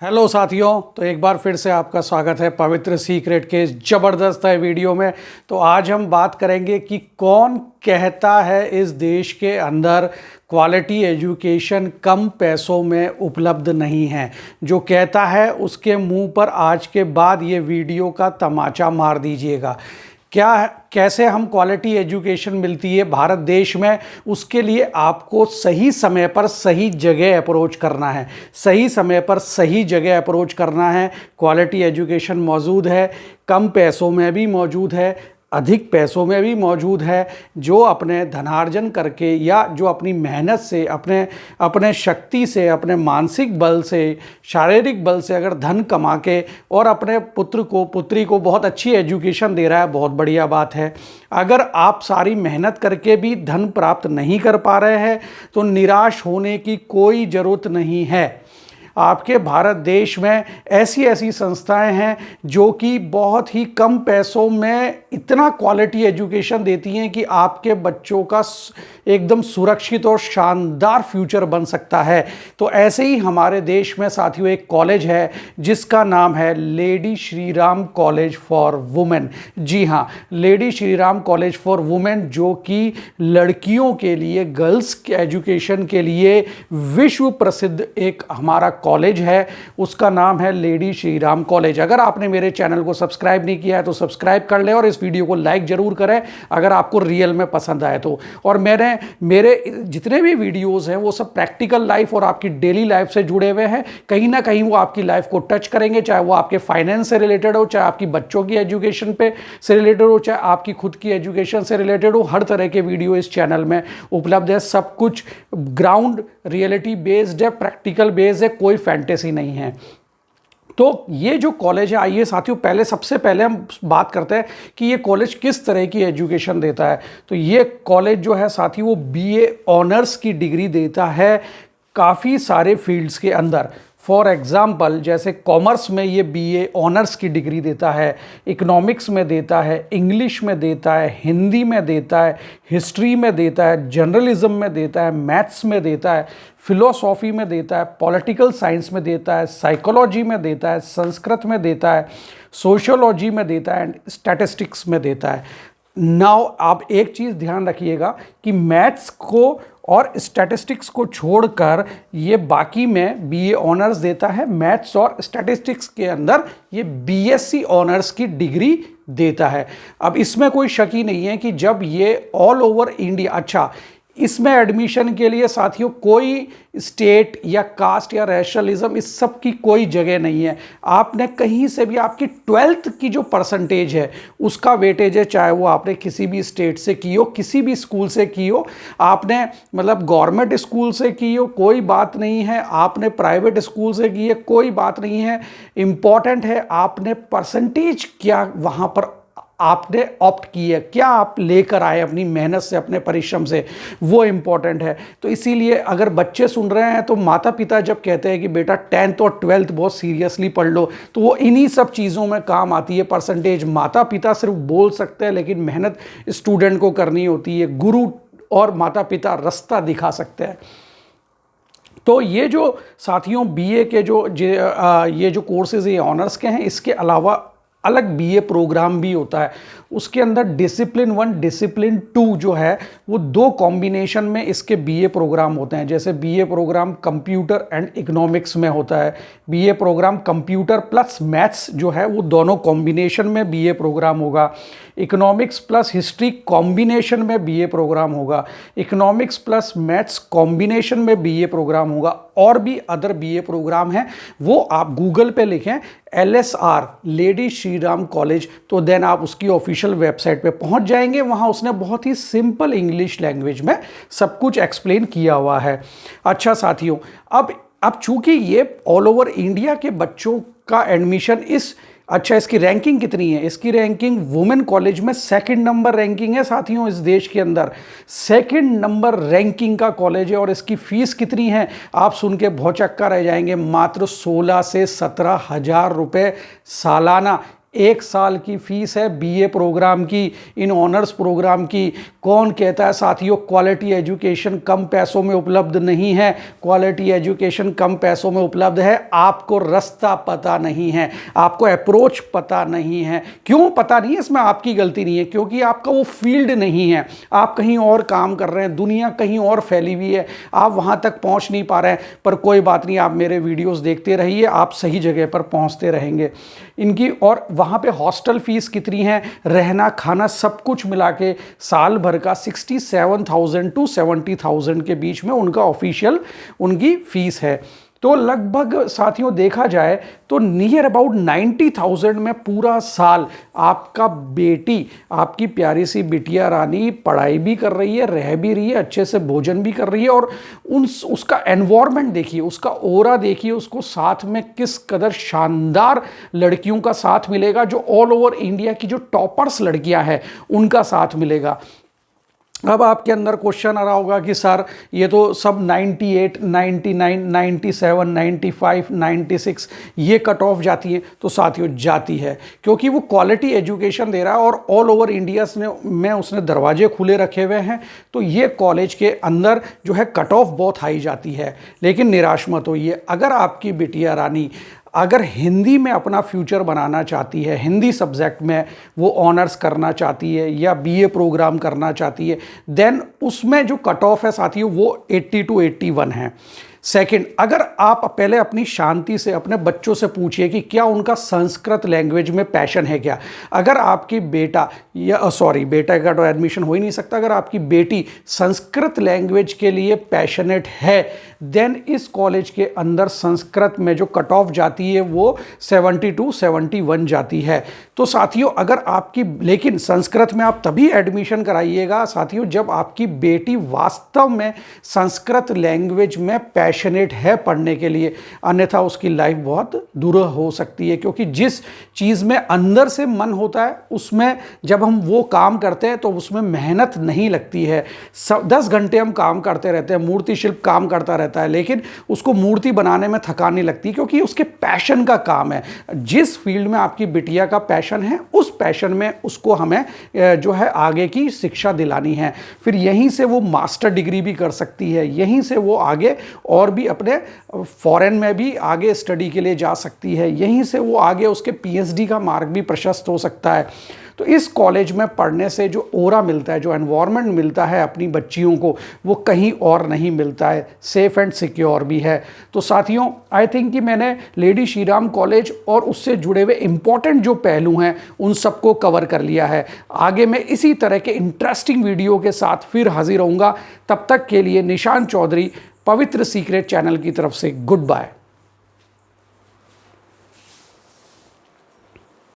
Hello साथियों, तो एक बार फिर से आपका स्वागत है पवित्र सीक्रेट के इस ज़बरदस्त है वीडियो में। तो आज हम बात करेंगे कि कौन कहता है इस देश के अंदर क्वालिटी एजुकेशन कम पैसों में उपलब्ध नहीं है। जो कहता है उसके मुंह पर आज के बाद ये वीडियो का तमाचा मार दीजिएगा। कैसे हम क्वालिटी एजुकेशन मिलती है भारत देश में, उसके लिए आपको सही समय पर सही जगह अप्रोच करना है। सही समय पर सही जगह अप्रोच करना है। क्वालिटी एजुकेशन मौजूद है, कम पैसों में भी मौजूद है, अधिक पैसों में भी मौजूद है। जो अपने धनार्जन करके या जो अपनी मेहनत से, अपने शक्ति से, अपने मानसिक बल से, शारीरिक बल से अगर धन कमा के और अपने पुत्र को पुत्री को बहुत अच्छी एजुकेशन दे रहा है, बहुत बढ़िया बात है। अगर आप सारी मेहनत करके भी धन प्राप्त नहीं कर पा रहे हैं तो निराश होने की कोई ज़रूरत नहीं है। आपके भारत देश में ऐसी ऐसी संस्थाएं हैं जो कि बहुत ही कम पैसों में इतना क्वालिटी एजुकेशन देती हैं कि आपके बच्चों का एकदम सुरक्षित और शानदार फ्यूचर बन सकता है। तो ऐसे ही हमारे देश में साथियों एक कॉलेज है जिसका नाम है लेडी श्री राम कॉलेज फॉर वुमेन। जी हाँ, लेडी श्री राम कॉलेज फॉर वुमेन, जो कि लड़कियों के लिए, गर्ल्स के एजुकेशन के लिए विश्व प्रसिद्ध एक हमारा कॉलेज है। उसका नाम है लेडी श्री राम कॉलेज। अगर आपने मेरे चैनल को सब्सक्राइब नहीं किया है तो सब्सक्राइब कर ले और इस वीडियो को लाइक जरूर करें अगर आपको रियल में पसंद आए तो। और मेरे जितने भी वीडियोस हैं वो सब प्रैक्टिकल लाइफ और आपकी डेली लाइफ से जुड़े हुए हैं। कहीं ना कहीं वो आपकी लाइफ को टच करेंगे, चाहे वो आपके फाइनेंस से रिलेटेड हो, चाहे आपकी बच्चों की एजुकेशन पे से रिलेटेड हो, चाहे आपकी खुद की एजुकेशन से रिलेटेड हो। हर तरह के वीडियो इस चैनल में उपलब्ध है। सब कुछ ग्राउंड रियलिटी बेस्ड है, प्रैक्टिकल बेस्ड है, कोई फैंटेसी नहीं है। तो ये जो कॉलेज है, आइए साथियों सबसे पहले हम बात करते हैं कि ये कॉलेज किस तरह की एजुकेशन देता है। तो ये कॉलेज जो है साथियों वो बीए ऑनर्स की डिग्री देता है काफ़ी सारे फील्ड्स के अंदर। फॉर एग्ज़ाम्पल, जैसे कॉमर्स में ये बीए ऑनर्स की डिग्री देता है, इकोनॉमिक्स में देता है, इंग्लिश में देता है, हिंदी में देता है, हिस्ट्री में देता है, जर्नलिज्म में देता है, मैथ्स में देता है, फिलोसॉफी में देता है, पॉलिटिकल साइंस में देता है, साइकोलॉजी में देता है, संस्कृत में देता है, सोशियोलॉजी में देता है एंड स्टैटिस्टिक्स में देता है। नाउ आप एक चीज़ ध्यान रखिएगा कि मैथ्स को और स्टैटिस्टिक्स को छोड़कर ये बाकी में बीए ऑनर्स देता है। मैथ्स और स्टैटिस्टिक्स के अंदर ये बीएससी ऑनर्स की डिग्री देता है। अब इसमें कोई शक ही नहीं है कि जब ये ऑल ओवर इंडिया, अच्छा इसमें एडमिशन के लिए साथियों कोई स्टेट या कास्ट या रैशनलिज्म, इस सब की कोई जगह नहीं है। आपने कहीं से भी, आपकी 12th की जो परसेंटेज है उसका वेटेज है, चाहे वो आपने किसी भी स्टेट से की हो, किसी भी स्कूल से की हो, आपने मतलब गवर्नमेंट स्कूल से की हो, कोई बात नहीं है, आपने प्राइवेट स्कूल से की है, कोई बात नहीं है। इम्पॉर्टेंट है आपने परसेंटेज क्या वहाँ पर आपने ऑप्ट की है, क्या आप लेकर आए अपनी मेहनत से, अपने परिश्रम से, वो इम्पॉर्टेंट है। तो इसीलिए अगर बच्चे सुन रहे हैं तो माता पिता जब कहते हैं कि बेटा 10th और 12th बहुत सीरियसली पढ़ लो, तो वो इन्हीं सब चीज़ों में काम आती है। परसेंटेज माता पिता सिर्फ बोल सकते हैं, लेकिन मेहनत स्टूडेंट को करनी होती है। गुरु और माता पिता रास्ता दिखा सकते हैं। तो ये जो साथियों बीए के ये जो कोर्सेज ये ऑनर्स के हैं, इसके अलावा अलग बीए प्रोग्राम भी होता है। उसके अंदर डिसिप्लिन 1, डिसिप्लिन 2 जो है वो 2 कॉम्बिनेशन में इसके बीए प्रोग्राम होते हैं। जैसे BA program computer and economics में होता है, BA program computer plus maths जो है वो दोनों कॉम्बिनेशन में बीए प्रोग्राम होगा। इकोनॉमिक्स प्लस हिस्ट्री कॉम्बिनेशन में बीए प्रोग्राम होगा। इकोनॉमिक्स प्लस मैथ्स कॉम्बिनेशन में बीए प्रोग्राम होगा। और भी अदर बीए प्रोग्राम हैं, वो आप गूगल पे लिखें LSR lady Shri Ram college, तो देन आप उसकी ऑफिशियल वेबसाइट पे पहुंच जाएंगे। वहां उसने बहुत ही सिंपल इंग्लिश लैंग्वेज में सब कुछ एक्सप्लेन किया हुआ है। अच्छा साथियों, अब चूंकि ये ऑल ओवर इंडिया के बच्चों का एडमिशन अच्छा इसकी रैंकिंग कितनी है? इसकी रैंकिंग वुमेन कॉलेज में 2nd नंबर रैंकिंग है साथियों। इस देश के अंदर 2nd नंबर रैंकिंग का कॉलेज है। और इसकी फीस कितनी है आप सुन के भौचक्का रह जाएंगे, मात्र 16 से 17 हज़ार रुपये सालाना। 1 साल की फीस है बीए प्रोग्राम की, इन ऑनर्स प्रोग्राम की। कौन कहता है साथियों क्वालिटी एजुकेशन कम पैसों में उपलब्ध नहीं है? क्वालिटी एजुकेशन कम पैसों में उपलब्ध है। आपको रास्ता पता नहीं है, आपको अप्रोच पता नहीं है। क्यों पता नहीं है? इसमें आपकी गलती नहीं है, क्योंकि आपका वो फील्ड नहीं है। आप कहीं और काम कर रहे हैं, दुनिया कहीं और फैली हुई है, आप वहां तक पहुंच नहीं पा रहे हैं। पर कोई बात नहीं, आप मेरे वीडियोस देखते रहिए, आप सही जगह पर पहुंचते रहेंगे। इनकी और वहां पे हॉस्टल फीस कितनी है, रहना खाना सब कुछ मिला के साल भर का 67,000 टू 70,000 के बीच में उनका ऑफिशियल उनकी फीस है। तो लगभग साथियों देखा जाए तो नियर अबाउट 90,000 में पूरा साल आपका बेटी, आपकी प्यारी सी बिटिया रानी पढ़ाई भी कर रही है, रह भी रही है, अच्छे से भोजन भी कर रही है, और उसका एनवायरनमेंट देखिए, उसका ओरा देखिए, उसको साथ में किस कदर शानदार लड़कियों का साथ मिलेगा, जो ऑल ओवर इंडिया की जो टॉपर्स लड़कियां हैं उनका साथ मिलेगा। अब आपके अंदर क्वेश्चन आ रहा होगा कि सर ये तो सब 98, 99, 97, 95, 96 ये कट ऑफ जाती है। तो साथियों जाती है, क्योंकि वो क्वालिटी एजुकेशन दे रहा है और ऑल ओवर इंडिया में उसने दरवाजे खुले रखे हुए हैं। तो ये कॉलेज के अंदर जो है कट ऑफ बहुत हाई जाती है। लेकिन निराश मत होइए, अगर आपकी बिटिया रानी अगर हिंदी में अपना फ्यूचर बनाना चाहती है, हिंदी सब्जेक्ट में वो ऑनर्स करना चाहती है या बीए प्रोग्राम करना चाहती है, देन उसमें जो कट ऑफ है साथियों वो 80 टू 81 है। सेकंड, अगर आप पहले अपनी शांति से अपने बच्चों से पूछिए कि क्या उनका संस्कृत लैंग्वेज में पैशन है क्या। अगर आपकी बेटा बेटा का तो एडमिशन हो ही नहीं सकता, अगर आपकी बेटी संस्कृत लैंग्वेज के लिए पैशनेट है, देन इस कॉलेज के अंदर संस्कृत में जो कट ऑफ जाती है वो 70 टू 71 जाती है। तो साथियों अगर आपकी, लेकिन संस्कृत में आप तभी एडमिशन कराइएगा साथियों जब आपकी बेटी वास्तव में संस्कृत लैंग्वेज में पैशनेट है पढ़ने के लिए, अन्यथा उसकी लाइफ बहुत दूर हो सकती है। क्योंकि जिस चीज़ में अंदर से मन होता है उसमें जब हम वो काम करते हैं तो उसमें मेहनत नहीं लगती है। 10 घंटे हम काम करते रहते हैं, मूर्ति शिल्प काम करता रहता है, लेकिन उसको मूर्ति बनाने में थकान नहीं लगती, क्योंकि उसके पैशन का काम है। जिस फील्ड में आपकी बिटिया का पैशन है उस पैशन में उसको हमें जो है आगे की शिक्षा दिलानी है। फिर यहीं से वो मास्टर डिग्री भी कर सकती है, यहीं से वो आगे और भी अपने फॉरेन में भी आगे स्टडी के लिए जा सकती है, यहीं से वो आगे उसके पीएचडी का मार्ग भी प्रशस्त हो सकता है। तो इस कॉलेज में पढ़ने से जो ओरा मिलता है, जो एनवायरनमेंट मिलता है अपनी बच्चियों को, वो कहीं और नहीं मिलता है। सेफ एंड सिक्योर भी है। तो साथियों आई थिंक कि मैंने लेडी श्री राम कॉलेज और उससे जुड़े हुए इंपॉर्टेंट जो पहलू हैं उन सबको कवर कर लिया है। आगे मैं इसी तरह के इंटरेस्टिंग वीडियो के साथ फिर हाजिर रहूँगा। तब तक के लिए निशांत चौधरी, पवित्र सीक्रेट चैनल की तरफ से गुड बाय।